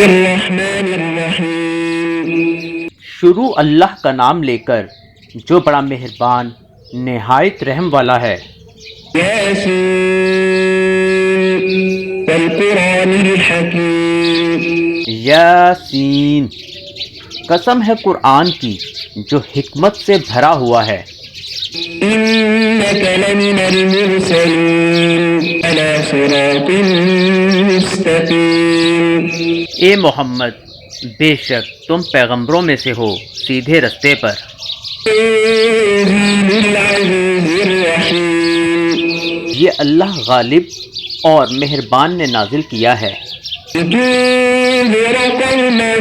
الرحمن الرحیم شروع اللہ کا نام لے کر جو بڑا مہربان نہایت رحم والا ہے۔ یاسین والقرآن الحکیم یاسین، قسم ہے قرآن کی جو حکمت سے بھرا ہوا ہے۔ انک لمن المرسلین علی صراط مستقیم اے محمد، بے شک تم پیغمبروں میں سے ہو سیدھے رستے پر۔ تنزیل العزیز الرحیم یہ اللہ غالب اور مہربان نے نازل کیا ہے لتنذر قوما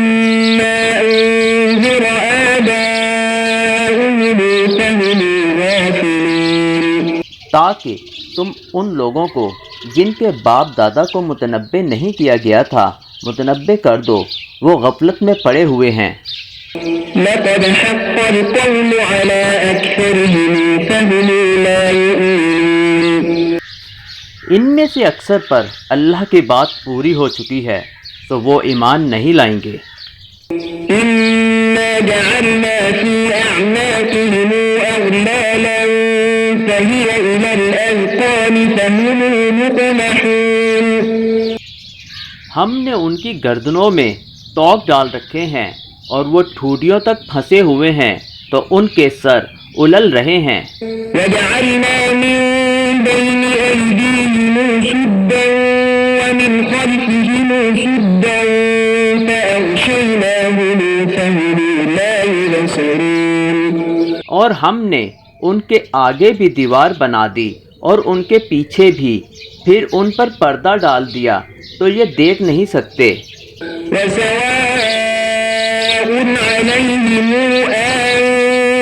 ما انذر آباؤهم فهم غافلون تاکہ تم ان لوگوں کو جن کے باپ دادا کو متنبع نہیں کیا گیا تھا متنبع کر دو، وہ غفلت میں پڑے ہوئے ہیں۔ لقد حق القول على أكثرهم فهم لا يؤمنون ان میں سے اکثر پر اللہ کی بات پوری ہو چکی ہے تو وہ ایمان نہیں لائیں گے۔ إنا جعلنا في أعناقهم أغلالا فهي إلى الأذقان فهم مقمحون ہم نے ان کی گردنوں میں توق ڈال رکھے ہیں اور وہ ٹھوٹیوں تک پھنسے ہوئے ہیں تو ان کے سر الل رہے ہیں۔ وجعلنا من بين أيديهم سدا ومن خلفهم سدا فأغشيناهم فهم لا يبصرون اور ہم نے ان کے آگے بھی دیوار بنا دی اور ان کے پیچھے بھی، پھر ان پر پردہ ڈال دیا تو یہ دیکھ نہیں سکتے۔ وسواء عليهم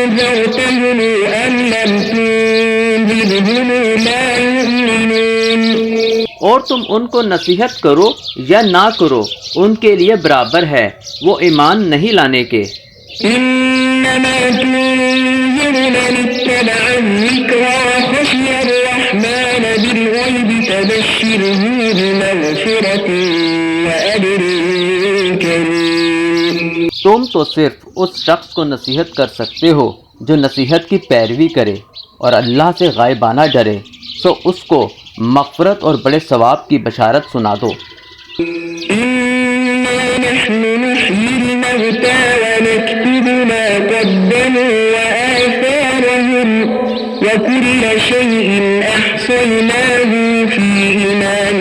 أنذرتهم أم لم تنذرهم لا يؤمنون اور تم ان کو نصیحت کرو یا نہ کرو، ان کے لیے برابر ہے، وہ ایمان نہیں لانے کے۔ إنما تنذر من اتبع الذكر وخشي الرحمن بالغيب فبشره بمغفرة وأجر كريم تم تو صرف اس شخص کو نصیحت کر سکتے ہو جو نصیحت کی پیروی کرے اور اللہ سے غائبانہ ڈرے، تو اس کو مغفرت اور بڑے ثواب کی بشارت سنا دو۔ إنا نحن نحيي الموتى ونكتب ما قدموا وآثارهم وكل شيء أحصيناه في إمام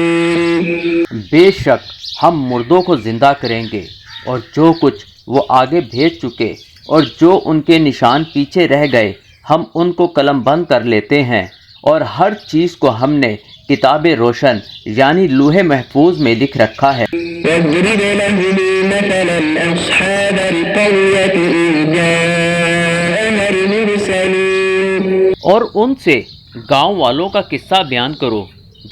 مبين بے شک ہم مردوں کو زندہ کریں گے اور جو کچھ وہ آگے بھیج چکے اور جو ان کے نشان پیچھے رہ گئے ہم ان کو قلم بند کر لیتے ہیں، اور ہر چیز کو ہم نے کتاب روشن یعنی لوح محفوظ میں لکھ رکھا ہے۔ واضرب لهم مثلا أصحاب القرية إذ جاءها المرسلون اور ان سے گاؤں والوں کا قصہ بیان کرو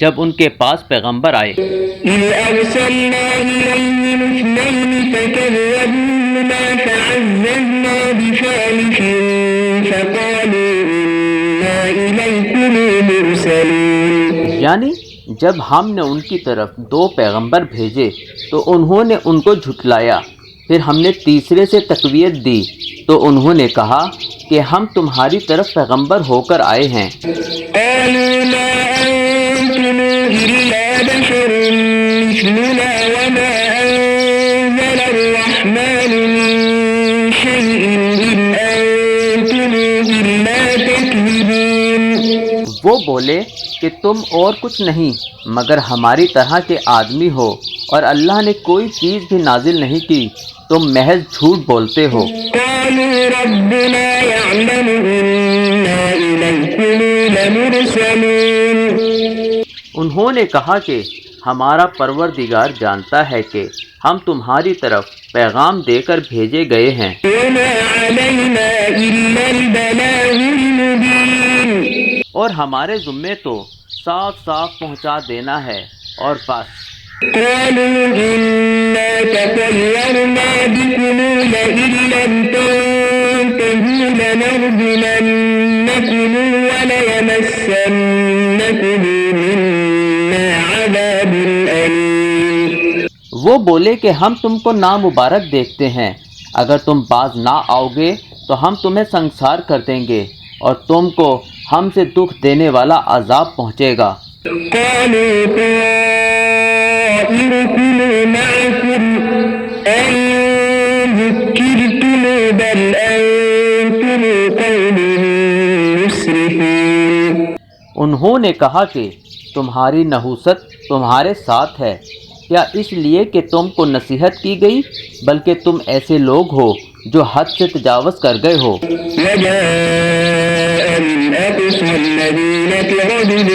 جب ان کے پاس پیغمبر آئے۔ إذ أرسلنا إليهم اثنين فكذبوهما فعززنا بثالث فقالوا إنا إليكم مرسلون یعنی جب ہم نے ان کی طرف 2 پیغمبر بھیجے تو انہوں نے ان کو جھٹلایا، پھر ہم نے تیسرے سے تقویت دی تو انہوں نے کہا کہ ہم تمہاری طرف پیغمبر ہو کر آئے ہیں۔ قالوا ما أنتم إلا بشر مثلنا وما أنزل الرحمن من شيء إن أنتم إلا تكذبون وہ بولے کہ تم اور کچھ نہیں مگر ہماری طرح کے آدمی ہو اور اللہ نے کوئی چیز بھی نازل نہیں کی، تم محض جھوٹ بولتے ہو۔ قالوا ربنا يعلم إنا إليكم لمرسلون انہوں نے کہا کہ ہمارا پروردگار جانتا ہے کہ ہم تمہاری طرف پیغام دے کر بھیجے گئے ہیں، وما علينا إلا البلاغ المبين اور ہمارے ذمے تو صاف صاف پہنچا دینا ہے اور بس۔ قالوا إنا تطيرنا بكم لئن لم تنتهوا لنرجمنكم وليمسنكم منا عذاب أليم وہ بولے کہ ہم تم کو نامبارک دیکھتے ہیں، اگر تم باز نہ آؤ گے تو ہم تمہیں سنگسار کر دیں گے اور تم کو ہم سے دکھ دینے والا عذاب پہنچے گا۔ قالوا طائركم معكم أن ذكرتم بل أنتم قوم مسرفون۔ انہوں نے کہا کہ تمہاری نحوست تمہارے ساتھ ہے، کیا اس لیے کہ تم کو نصیحت کی گئی، بلکہ تم ایسے لوگ ہو جو حد سے تجاوز کر گئے ہو۔ وجاء من أقصى المدينة رجل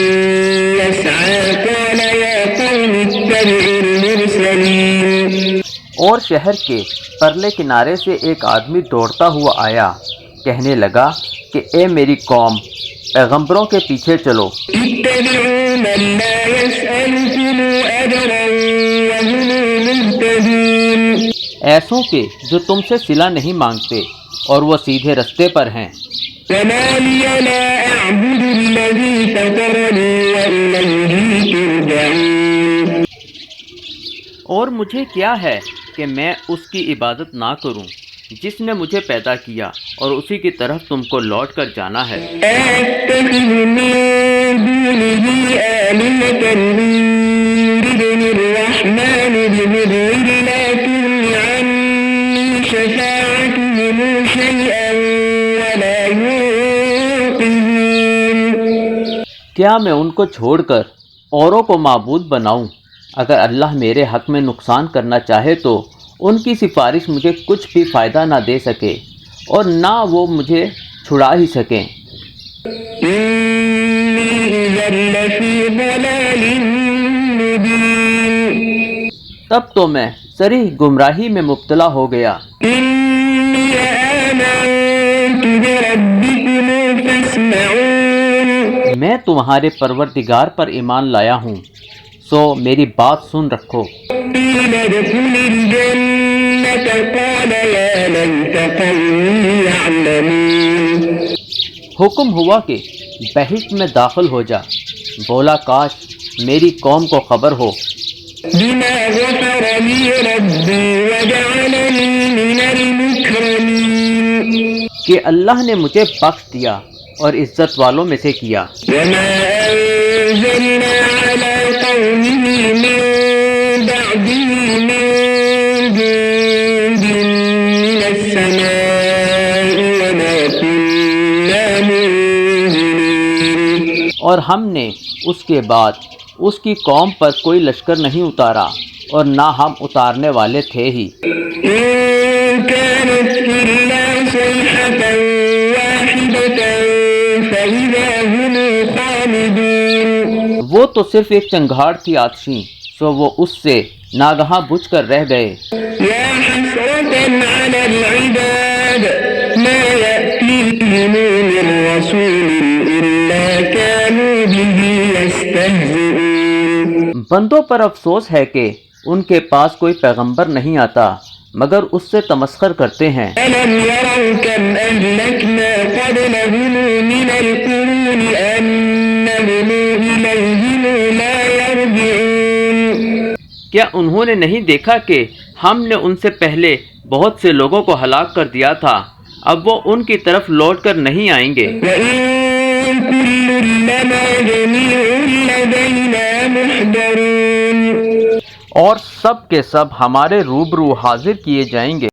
يسعى قال يا قوم اتبعوا المرسلين۔ اور شہر کے پرلے کنارے سے ایک آدمی دوڑتا ہوا آیا، کہنے لگا کہ اے میری قوم، پیغمبروں کے پیچھے چلو۔ اتبعوا من لا يسألكم أجرا وهم مهتدون۔ ایسوں کے جو تم سے صلہ نہیں مانگتے اور وہ سیدھے رستے پر ہیں۔ وما لي لا أعبد الذي فطرني وإليه ترجعون۔ اور مجھے کیا ہے کہ میں اس کی عبادت نہ کروں جس نے مجھے پیدا کیا، اور اسی کی طرف تم کو لوٹ کر جانا ہے۔ أَتَّخِذُ مِن دُونِهِ آلِهَةً إِن يُرِدْنِ الرَّحْمَنُ بِضُرٍّ لَّا تُغْنِ عَنِّي شَفَاعَتُهُمْ شَيْئًا وَلَا يُنقِذُونِ۔ کیا میں ان کو چھوڑ کر اوروں کو معبود بناؤں؟ اگر اللہ میرے حق میں نقصان کرنا چاہے تو ان کی سفارش مجھے کچھ بھی فائدہ نہ دے سکے اور نہ وہ مجھے چھڑا ہی سکیں۔ إِنِّي إِذًا لَّفِي ضَلَالٍ مُّبِينٍ۔ تب تو میں صریح گمراہی میں مبتلا ہو گیا۔ إِنِّي آمَنتُ بِرَبِّكُمْ فَاسْمَعُونِ۔ میں تمہارے پروردگار پر ایمان لایا ہوں، سو میری بات سن رکھو۔ قِيلَ ادْخُلِ الْجَنَّةَ قَالَ يَا لَيْتَ قَوْمِي يَعْلَمُونَ۔ حکم ہوا کہ بہشت میں داخل ہو جا، بولا کاش میری قوم کو خبر ہو۔ بِمَا غَفَرَ لِي رَبِّي وَجَعَلَنِي مِنَ الْمُكْرَمِينَ۔ کہ اللہ نے مجھے بخش دیا اور عزت والوں میں سے کیا۔ وَمَا أَنزَلْنَا عَلَىٰ قَوْمِهِ مِن بَعْدِهِ مِن جُندٍ مِّنَ السَّمَاءِ وَمَا كُنَّا مُنزِلِينَ۔ اور ہم نے اس کے بعد اس کی قوم پر کوئی لشکر نہیں اتارا اور نہ ہم اتارنے والے تھے ہی۔ إِن كَانَتْ إِلَّا صَيْحَةً وَاحِدَةً فَإِذَا هُمْ خَامِدُونَ۔ وہ تو صرف ایک چنگھاڑ تھی آتشیں، سو وہ اس سے ناگہاں بجھ کر رہ گئے۔ يَا حَسْرَةً عَلَى الْعِبَادِ مَا يَأْتِيهِمْ مِن رَّسُولٍ إِلَّا كَانُوا بِهِ يَسْتَهْزِئُونَ۔ بندوں پر افسوس ہے کہ ان کے پاس کوئی پیغمبر نہیں آتا مگر اس سے تمسخر کرتے ہیں۔ أَلَمْ يَرَوْا كَمْ أَهْلَكْنَا قَبْلَهُم مِّنَ الْقُرُونِ أَنَّهُمْ إِلَيْهِمْ لَا يَرْجِعُونَ۔ کیا انہوں نے نہیں دیکھا کہ ہم نے ان سے پہلے بہت سے لوگوں کو ہلاک کر دیا تھا، اب وہ ان کی طرف لوٹ کر نہیں آئیں گے۔ وَإِن كُلٌّ لَّمَا جَمِيعٌ لَّدَيْنَا مُحْضَرُونَ۔ اور سب کے سب ہمارے روبرو حاضر کیے جائیں گے۔